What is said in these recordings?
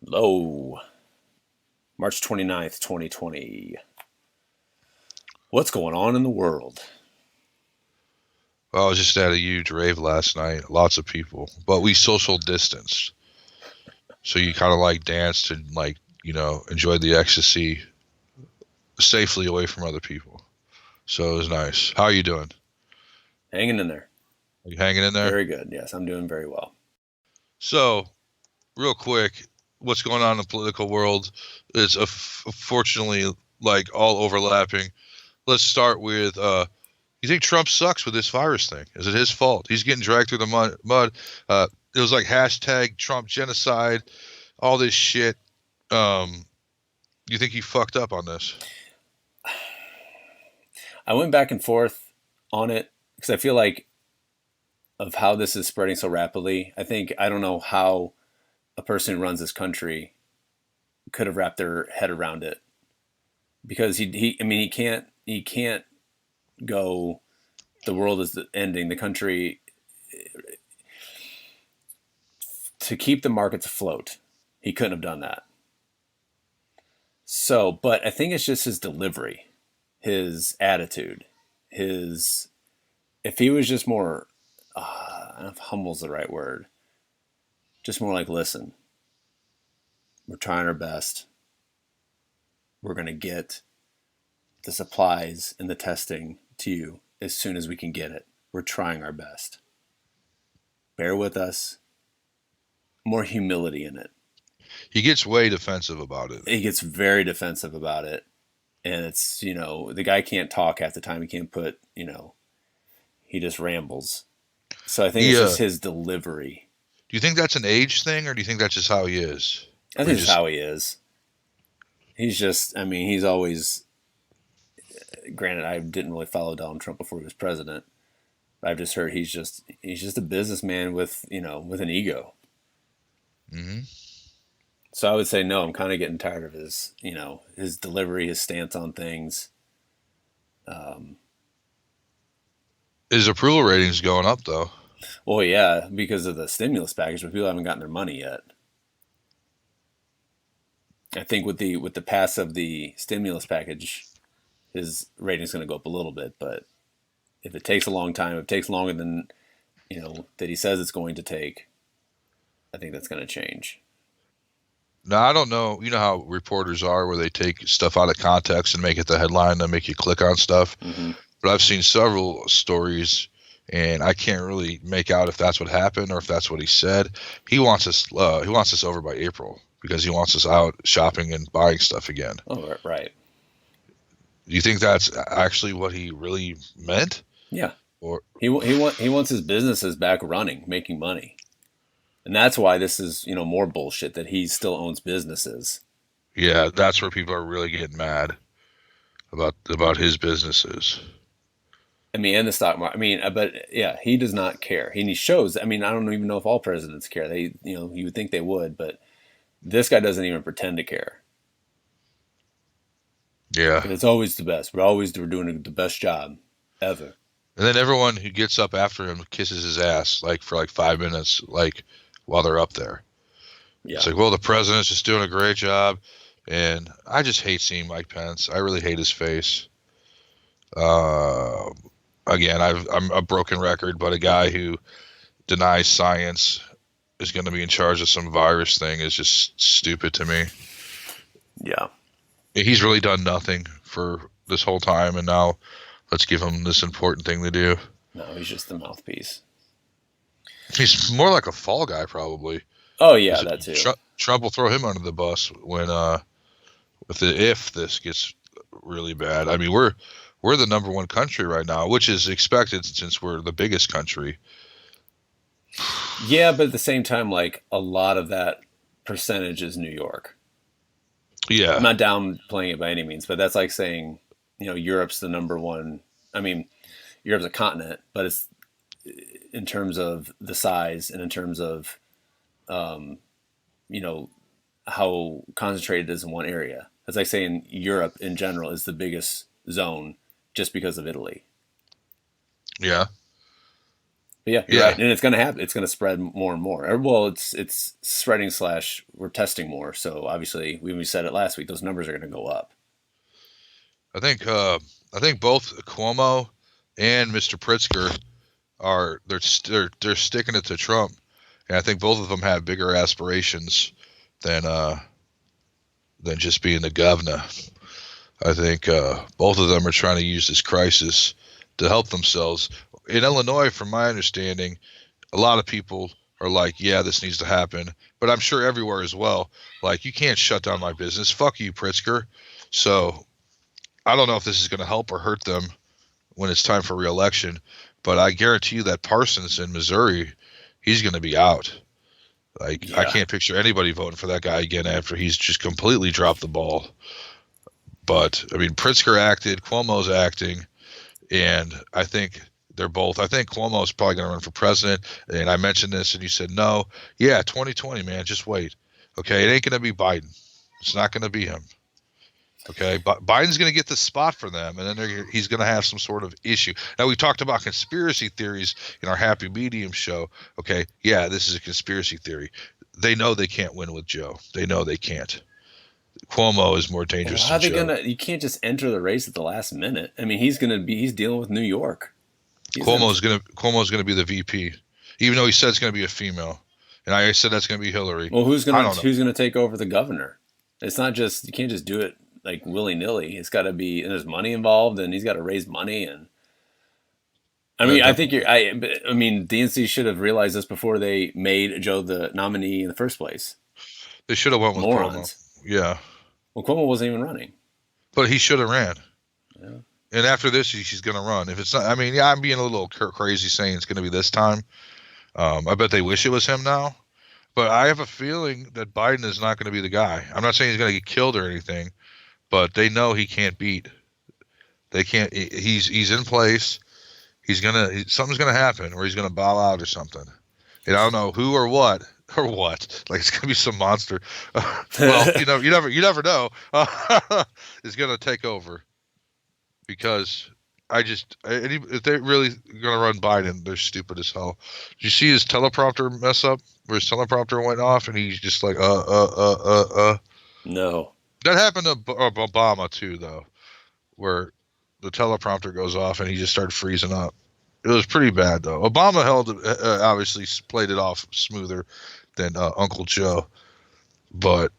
Low. March 29th, 2020. What's going on in the world? Well, I was just at a huge rave last night. Lots of people, but we social distanced. So you kind of like danced and enjoyed the ecstasy safely away from other people. So it was nice. How are you doing? Hanging in there. Are you hanging in there? Very good. Yes, I'm doing very well. So, real quick, what's going on in the political world is fortunately like all overlapping. Let's start with you think Trump sucks with this virus thing? Is it his fault? He's getting dragged through the mud. It was like hashtag Trump genocide, all this shit. Um, you think he fucked up on this? I went back and forth on it because I feel like of how this is spreading so rapidly. I don't know how a person who runs this country could have wrapped their head around it because he can't go. The world is ending. The country to keep the markets afloat. He couldn't have done that. So, but I think it's just his delivery, his attitude, his. If he was just more, I don't know if humble's the right word, just more like, listen, we're trying our best. We're going to get the supplies and the testing to you as soon as we can get it. We're trying our best. Bear with us. More humility in it. He gets way defensive about it. He gets very defensive about it. And it's, the guy can't talk half the time. He can't put, he just rambles. So I think He, it's just his delivery. do you think that's an age thing, or do you think that's just how he is? I Or he think it's just, how he is. He's just, he's always, granted, I didn't really follow Donald Trump before he was president. But I've just heard he's just a businessman with, with an ego. hmm So I would say no. I'm kind of getting tired of his delivery, his stance on things. Um, his approval ratings going up though. well, yeah, because of the stimulus package, but people haven't gotten their money yet. I think with the pass of the stimulus package, his rating's going to go up a little bit. But if it takes a long time, if it takes longer than that he says it's going to take, I think that's going to change. Now I don't know. You know how reporters are, where they take stuff out of context and make it the headline, and make you click on stuff. Hmm. But I've seen several stories, and I can't really make out if that's what happened or if that's what he said. He wants us. He wants us over by April because he wants us out shopping and buying stuff again. Oh, right. Do you think that's actually what he really meant? Yeah. Or He wants his businesses back running, making money. And that's why this is, more bullshit that he still owns businesses. yeah, that's where people are really getting mad about his businesses. And the stock market. But yeah, he does not care. And he shows. I don't even know if all presidents care. They, you would think they would, but this guy doesn't even pretend to care. Yeah. It's always the best. We're doing the best job ever. And then everyone who gets up after him kisses his ass like for like 5 minutes, like while they're up there. It's Yeah. like, well, the president's just doing a great job, and I just hate seeing Mike Pence. I really hate his face. Uh, Again, I'm a broken record, but a guy who denies science is going to be in charge of some virus thing is just stupid to me. Yeah. He's really done nothing for this whole time, and now let's give him this important thing to do. No, he's just the mouthpiece. He's more like a fall guy, probably. Oh yeah, Because that too. Trump will throw him under the bus when if this gets really bad. I mean, we're the number one country right now, which is expected since we're the biggest country. Yeah, but at the same time, like a lot of that percentage is New York. I'm Yeah, not downplaying it by any means, but that's like saying, Europe's the number one. I mean, Europe's a continent, but it's in terms of the size and in terms of, um, you know, how concentrated it is in one area. It's like saying Europe in general is the biggest zone just because of Italy. yeah. But yeah, you're Yeah, right, and it's going to happen. It's going to spread more and more. Well, it's spreading slash we're testing more. So obviously, we said it last week. Those numbers are going to go up. I think I think both Cuomo and Mr. Pritzker are they're sticking it to Trump, and I think both of them have bigger aspirations than just being the governor. I think both of them are trying to use this crisis to help themselves. In Illinois, from my understanding, a lot of people are like, yeah, this needs to happen. But I'm sure everywhere as well. Like, you can't shut down my business. Fuck you, Pritzker. So I don't know if this is going to help or hurt them when it's time for re-election. But I guarantee you that Parsons in Missouri, he's going to be out. Like, I Yeah. can't picture anybody voting for that guy again after he's just completely dropped the ball. But, I mean, Pritzker acted, Cuomo's acting, and I think they're both. I think Cuomo's probably going to run for president. And I mentioned this, and you said no. Yeah, 2020, man. Just wait. Okay, it ain't going to be Biden. It's not going to be him. Okay, but Biden's going to get the spot for them, and then he's going to have some sort of issue. Now, we talked about conspiracy theories in our Happy Medium show. Okay, yeah, this is a conspiracy theory. They know they can't win with Joe. They know they can't. Cuomo is more Well, dangerous how are than they Joe. gonna? You can't just enter the race at the last minute. I mean, he's dealing with New York. He's in. Cuomo's gonna be the VP, even though he said it's gonna be a female, and I said that's gonna be Hillary. Well, I don't know. who's gonna take over the governor? It's not just you can't just do it like willy nilly. It's got to be and there's money involved, and he's got to raise money. And I mean, I That, think you're. I mean, DNC should have realized this before they made Joe the nominee in the first place. they should have went with Cuomo. Morons. Yeah, Well, Cuomo wasn't even running. but he should have ran. Yeah. And after this, he's gonna run. If it's not, I mean, yeah, I'm being a little crazy saying it's gonna be this time. I bet they wish it was him now. But I have a feeling that Biden is not going to be the guy. I'm not saying he's going to get killed or anything, but they know he can't beat. They can't. He's in place. Something's gonna happen, or he's gonna bow out or something. And I don't know who or what or what. Like, it's gonna be some monster. Well, you never know. Is gonna take over because if they really gonna run Biden, they're stupid as hell. Did you see his teleprompter mess up? Where his teleprompter went off, and he's just like No. That happened to Obama too, though, where the teleprompter goes off and he just started freezing up. It was pretty bad, though. Obama obviously played it off smoother than Uncle Joe, but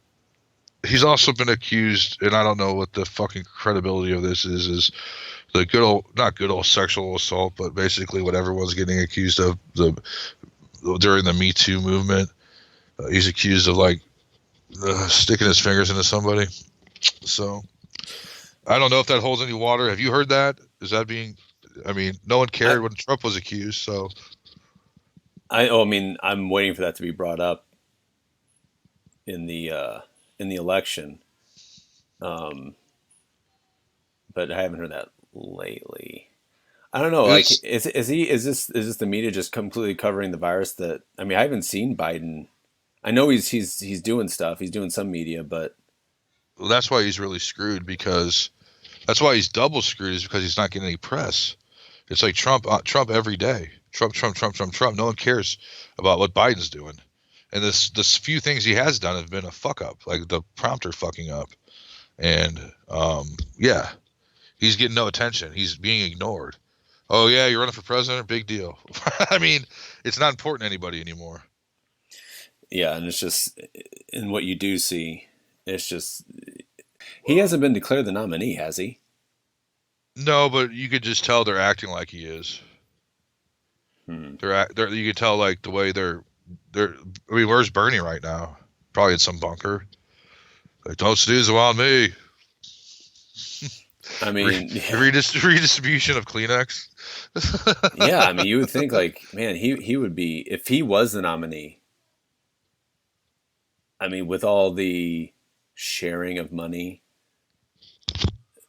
he's also been accused, and I don't know what the fucking credibility of this is the not good old sexual assault, but basically what everyone's getting accused of during the Me Too movement. He's accused of like sticking his fingers into somebody. So I don't know if that holds any water. Have you heard that? Is that being? I mean, no one cared when Trump was accused. So I mean, I'm waiting for that to be brought up in the election, um, but I haven't heard that lately. I don't know. Like, it's is this the media just completely covering the virus? That I mean, I haven't seen Biden. I know he's doing stuff. He's doing some media, but that's why he's really screwed because that's why he's double screwed is because he's not getting any press. It's like Trump every day. Trump, Trump, Trump, Trump, Trump. No one cares about what Biden's doing. And this few things he has done have been a fuck up, like the prompter fucking up. And yeah, he's getting no attention. He's being ignored. Oh yeah, you're running for president? Big deal. I mean, it's not important to anybody anymore. yeah, and it's just in what you do see, it's just he hasn't been declared the nominee, has he? No, but you could just tell they're acting like he is. Hmm. They're you could tell like the way they're. I mean, where's Bernie right now? Probably in some bunker. Like, don't snooze around me. I mean, yeah, Redistribution of Kleenex. yeah. I mean, you would think like, man, he would be if he was the nominee. I mean, with all the sharing of money,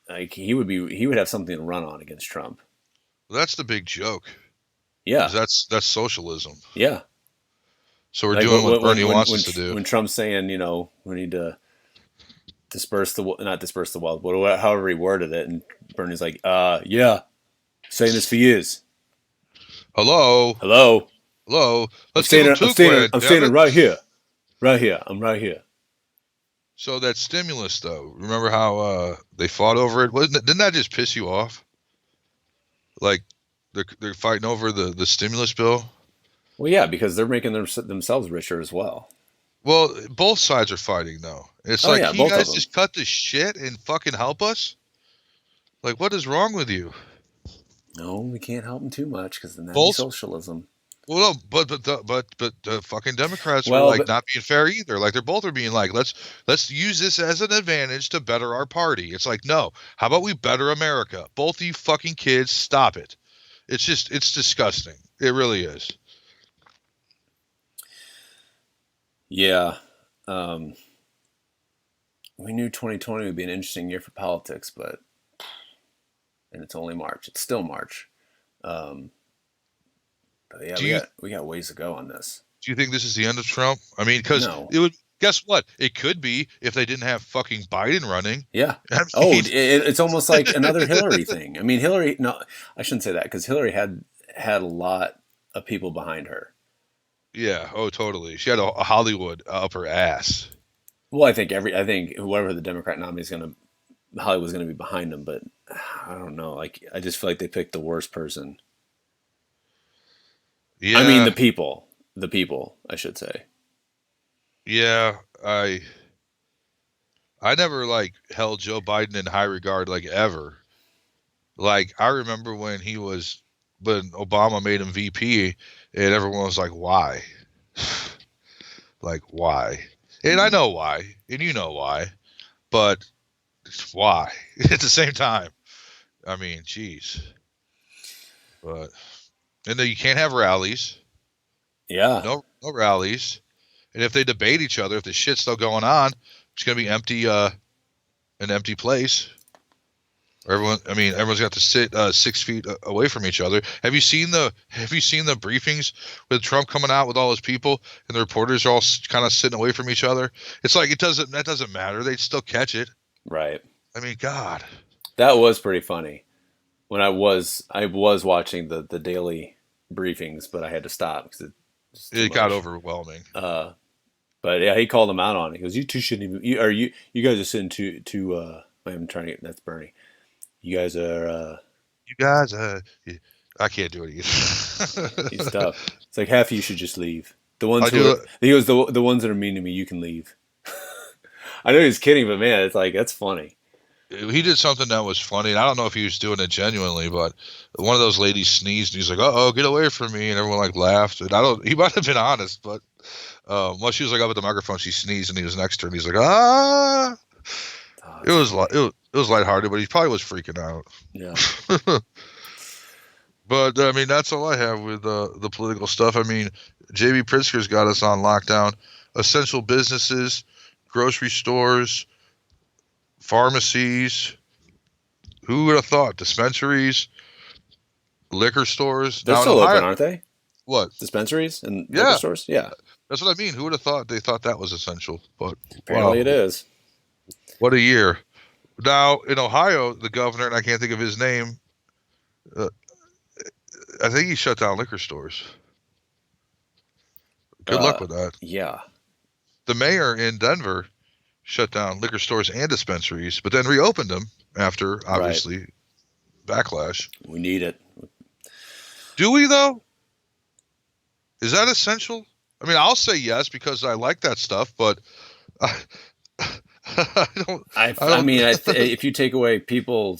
like he would have something to run on against Trump. That's the big joke. Yeah, Is that's socialism. yeah. So we're Like doing what Bernie wants us to do. when Trump's saying, we need to not disperse the wealth, but however he worded it, and Bernie's like, yeah, saying this for years. Hello, Hello. hello. I'm Let's give them standing. I'm two standing. grand. I'm Damn standing it. right here. Right here. I'm right here. So that stimulus, though. Remember how they fought over it? Didn't that just piss you off? Like they're fighting over the stimulus bill. Well, yeah, because they're making themselves richer as well. Well, both sides are fighting though. It's Oh like, yeah, can you both of guys them. just cut the shit and fucking help us? Like, what is wrong with you? No, we can't help them too much because then that'd be Both. socialism. Well, no, but the fucking Democrats were Well, like but not being fair either. Like they're both are being like, let's use this as an advantage to better our party. It's like, no, how about we better America? Both of you fucking kids, stop it. It's disgusting. It really is. yeah, um, we knew 2020 would be an interesting year for politics, but and it's only March. It's still March. Um, but yeah, Do you we got ways to go on this. do you think this is the end of Trump? I mean, because No. it would. Guess what? It could be if they didn't have fucking Biden running. Yeah. I Oh, mean, it's almost like another Hillary thing. I mean, Hillary. No, I shouldn't say that because Hillary had a lot of people behind her. yeah. Oh, totally. She had a Hollywood up her ass. Well, I think whoever the Democrat nominee is going to, Hollywood's going to be behind them. But I don't know. Like, I just feel like they picked the worst person. I mean, Yeah, the people, I should say. yeah. I never like held Joe Biden in high regard like ever. Like I remember when Obama made him VP and everyone was like, why? Like why? And I Mm-hmm. know why, and you know why, but why at the same time? I mean, geez. But and then you can't have rallies. Yeah. No rallies. And if they debate each other, if the shit's still going on, it's gonna be empty an empty place. Everyone's got to sit 6 feet away from each other. Have you seen the briefings with Trump coming out with all his people and the reporters are all kind of sitting away from each other? It's like that doesn't matter. They'd still catch it. Right. I mean, God, That was pretty funny. When I was watching the daily briefings, but I had to stop because it's too it got much. overwhelming. Uh, but yeah, he called them out on it. He goes, "You two shouldn't even. You guys are sitting too. I'm trying to get that's Bernie. You guys are You guys, I can't do it he's either. tough. It's like half of you should just leave. The ones I who are do. he goes the ones that are mean to me, you can leave. I know he's kidding, but man, it's like that's funny. He did something that was funny, and I don't know if he was doing it genuinely, but one of those ladies sneezed, and he's like, "Uh oh, get away from me!" And everyone like laughed. And I don't. He might have been honest, but while she was like up at the microphone, she sneezed, and he was next to her, and he's like, "Ah!" Oh, It it's was funny. it was lighthearted, but he probably was freaking out. Yeah. But I mean, that's all I have with the political stuff. I mean, JB Pritzker's got us on lockdown. Essential businesses, grocery stores, pharmacies. Who would have thought? Dispensaries, liquor stores. They're Now in still open, Ohio, aren't they? what? Dispensaries and liquor Yeah, stores? Yeah. that's what I mean. Who would have thought they thought that was essential? But Apparently it wow, is. what a year! Now in Ohio, the governor, and I can't think of his name. Uh, I think he shut down liquor stores. Good luck Uh with that. yeah. The mayor in Denver shut down liquor stores and dispensaries, but then reopened them after Right. obviously backlash. We need it. Do we though? Is that essential? I mean, I'll say yes because I like that stuff, but I, I don't. I I don't. mean, if you take away people,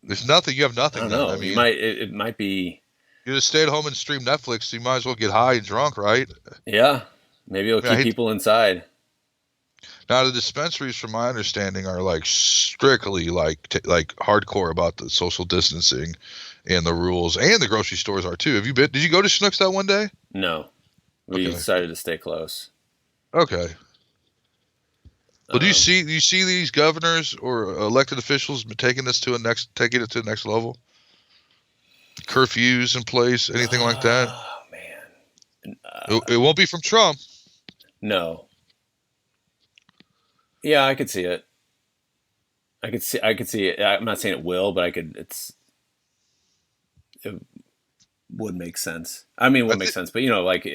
There's nothing. You have I nothing don't then. I know. You mean, might it might be you just stay at home and stream Netflix. You might as well get high and drunk, right? yeah. Maybe it'll I mean, I keep hate. people inside. Now the dispensaries, from my understanding, are like strictly like hardcore about the social distancing and the rules, and the grocery stores are too. Have you been? Did you go to Schnucks that one day? No, we Okay. decided to stay close. Okay. Well, Um, do you see these governors or elected officials taking it to the next level? Curfews in place, anything like that? oh man, It won't be from Trump. no. Yeah, I could see it. I could see it. I'm not saying it will, but I could. It, would make sense. I mean, it I would make think sense, but like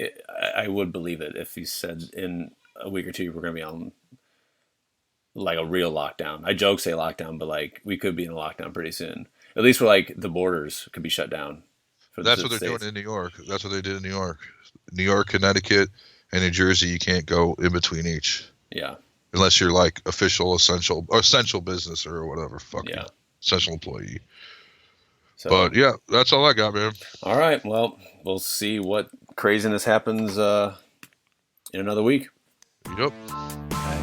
I would believe it if he said in a week or two we're going to be on like a real lockdown. I joke say lockdown, but like we could be in a lockdown pretty soon. At least where like the borders could be shut down for that's the what they're doing states. in New York. That's what they did in New York. New York, Connecticut, and New Jersey. You can't go in between each Yeah, unless you're like official, essential business or whatever. Fuck you, yeah. essential employee. So But yeah, that's all I got, man. all right, well, we'll see what craziness happens in another week. Yep. Bye.